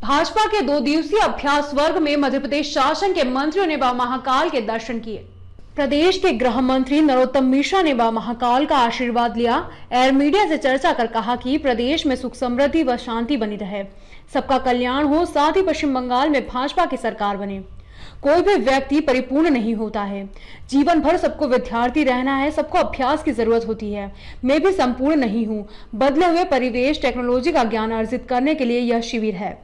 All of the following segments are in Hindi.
भाजपा के 2 दिवसीय अभ्यास वर्ग में मध्य प्रदेश शासन के मंत्रियों ने बाबा महाकाल के दर्शन किए। प्रदेश के गृह मंत्री नरोत्तम मिश्रा ने बाबा महाकाल का आशीर्वाद लिया। एयर मीडिया से चर्चा कर कहा कि प्रदेश में सुख समृद्धि व शांति बनी रहे, सबका कल्याण हो, साथ ही पश्चिम बंगाल में भाजपा की सरकार बने। कोई भी व्यक्ति परिपूर्ण नहीं होता है, जीवन भर सबको विद्यार्थी रहना है, सबको अभ्यास की जरूरत होती है। मैं भी संपूर्ण नहीं हूँ। बदले हुए परिवेश, टेक्नोलॉजी का ज्ञान अर्जित करने के लिए यह शिविर है।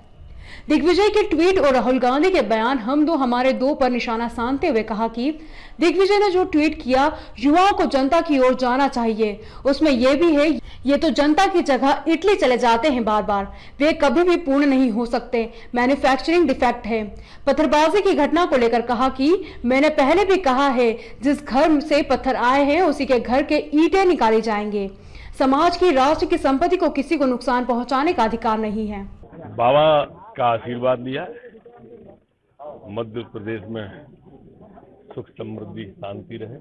दिग्विजय के ट्वीट और राहुल गांधी के बयान हम दो हमारे दो पर निशाना साधते हुए कहा कि दिग्विजय ने जो ट्वीट किया, युवाओं को जनता की ओर जाना चाहिए, उसमें यह भी है, ये तो जनता की जगह इटली चले जाते हैं बार बार, वे कभी भी पूर्ण नहीं हो सकते, मैन्युफैक्चरिंग डिफेक्ट है। पत्थरबाजी की घटना को लेकर कहा कि मैंने पहले भी कहा है, जिस घर से पत्थर आए हैं उसी के घर के ईंटें निकाली जाएंगे। समाज की, राष्ट्र की संपत्ति को किसी को नुकसान पहुंचाने का अधिकार नहीं है। बाबा का आशीर्वाद लिया। मध्य प्रदेश में सुख समृद्धि शांति रहे,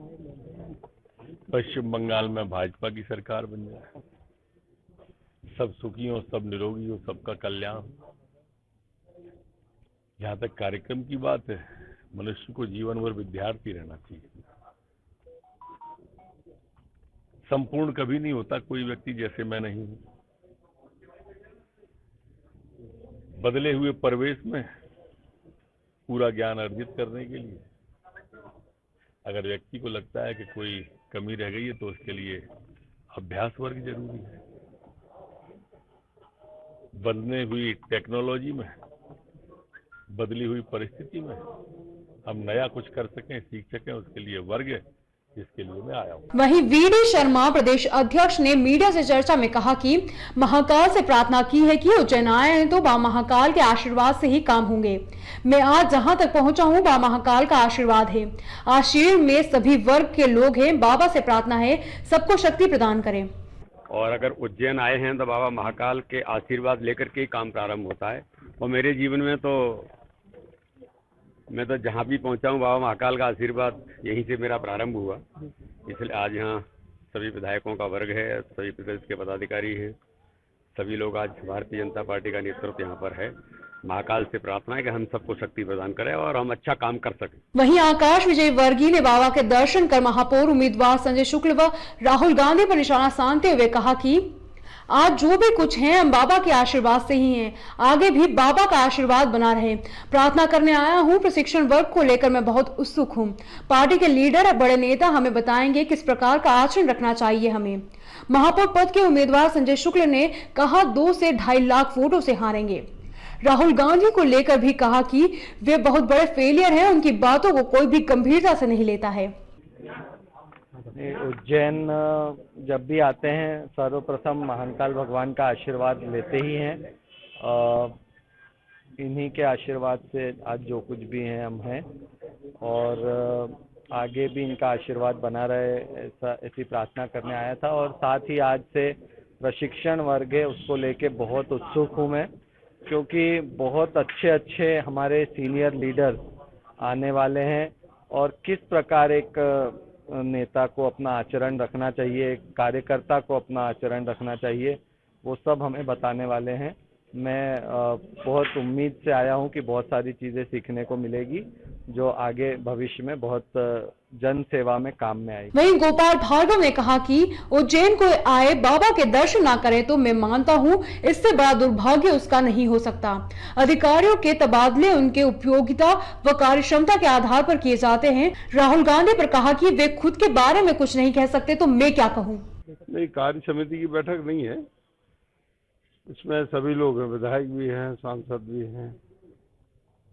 पश्चिम बंगाल में भाजपा की सरकार बन जाए, सब सुखी हो, सब निरोगी हो, सबका कल्याण। जहां तक कार्यक्रम की बात है, मनुष्य को जीवन भर विद्यार्थी रहना चाहिए। संपूर्ण कभी नहीं होता कोई व्यक्ति, जैसे मैं नहीं हूं। बदले हुए परिवेश में पूरा ज्ञान अर्जित करने के लिए अगर व्यक्ति को लगता है कि कोई कमी रह गई है तो उसके लिए अभ्यास वर्ग जरूरी है। बदलने हुई टेक्नोलॉजी में, बदली हुई परिस्थिति में हम नया कुछ कर सकें, सीख सकें, उसके लिए वर्ग है जिसके लिए मैं आया हूं। वहीं वीडी शर्मा प्रदेश अध्यक्ष ने मीडिया से चर्चा में कहा कि महाकाल से प्रार्थना की है कि उज्जैन आए हैं तो बाबा महाकाल के आशीर्वाद से ही काम होंगे। मैं आज जहां तक पहुंचा हूं, बाबा महाकाल का आशीर्वाद है। आशीर्वाद में सभी वर्ग के लोग हैं। बाबा से प्रार्थना है सबको शक्ति प्रदान करें। और अगर उज्जैन आए हैं तो बाबा महाकाल के आशीर्वाद लेकर के काम प्रारंभ होता है। और मेरे जीवन में तो मैं तो जहाँ भी पहुँचा हूँ, बाबा महाकाल का आशीर्वाद यहीं से मेरा प्रारंभ हुआ। इसलिए आज यहाँ सभी विधायकों का वर्ग है, सभी प्रदेश के पदाधिकारी हैं, सभी लोग आज भारतीय जनता पार्टी का नेतृत्व यहाँ पर है। महाकाल से प्रार्थना है कि हम सबको शक्ति प्रदान करें और हम अच्छा काम कर सकें। वहीं आकाश विजय वर्गीय ने बाबा के दर्शन कर महापौर उम्मीदवार संजय शुक्ल व राहुल गांधी पर निशाना साधते हुए कहा कि आज जो भी कुछ है हम बाबा के आशीर्वाद से ही हैं, आगे भी बाबा का आशीर्वाद बना रहे। प्रार्थना करने आया हूं। प्रशिक्षण वर्ग को लेकर मैं बहुत उत्सुक हूं। पार्टी के लीडर और बड़े नेता हमें बताएंगे किस प्रकार का आचरण रखना चाहिए हमें। महापौर पद के उम्मीदवार संजय शुक्ल ने कहा 2 से 2.5 लाख वोटों से हारेंगे। राहुल गांधी को लेकर भी कहा कि वे बहुत बड़े फेलियर हैं, उनकी बातों को कोई भी गंभीरता से नहीं लेता है। उज्जैन जब भी आते हैं सर्वप्रथम महाकाल भगवान का आशीर्वाद लेते ही हैं। इन्हीं के आशीर्वाद से आज जो कुछ भी हैं हम हैं, और आगे भी इनका आशीर्वाद बना रहे, ऐसी प्रार्थना करने आया था। और साथ ही आज से प्रशिक्षण वर्ग है, उसको लेके बहुत उत्सुक हूँ मैं, क्योंकि बहुत अच्छे हमारे सीनियर लीडर आने वाले हैं और किस प्रकार एक नेता को अपना आचरण रखना चाहिए, कार्यकर्ता को अपना आचरण रखना चाहिए, वो सब हमें बताने वाले हैं। मैं बहुत उम्मीद से आया हूं कि बहुत सारी चीज़ें सीखने को मिलेगी जो आगे भविष्य में बहुत जन सेवा में काम में आएगी। वहीं गोपाल भार्गव ने कहा कि उज्जैन को आए बाबा के दर्शन ना करे तो मैं मानता हूं इससे बड़ा दुर्भाग्य उसका नहीं हो सकता। अधिकारियों के तबादले उनके उपयोगिता व कार्यक्षमता के आधार पर किए जाते हैं। राहुल गांधी पर कहा कि वे खुद के बारे में कुछ नहीं कह सकते तो मैं क्या कहूँ। नहीं, कार्य समिति की बैठक नहीं है, इसमें सभी लोग हैं, विधायक भी हैं, सांसद भी हैं,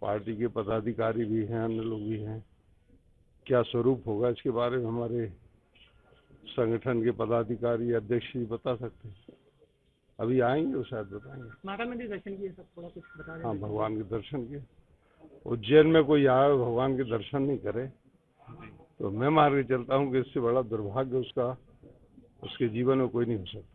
पार्टी के पदाधिकारी भी हैं, अन्य लोग भी हैं। क्या स्वरूप होगा इसके बारे में हमारे संगठन के पदाधिकारी, अध्यक्ष जी बता सकते हैं। अभी आएंगे वो शायद बताएंगे। महाकाल मंदिर दर्शन किए, सब थोड़ा कुछ बता दें। हाँ, भगवान के दर्शन किए। उज्जैन में कोई आए भगवान के दर्शन नहीं करे तो मैं मान के चलता हूँ कि इससे बड़ा दुर्भाग्य उसके जीवन में कोई नहीं हो सकता।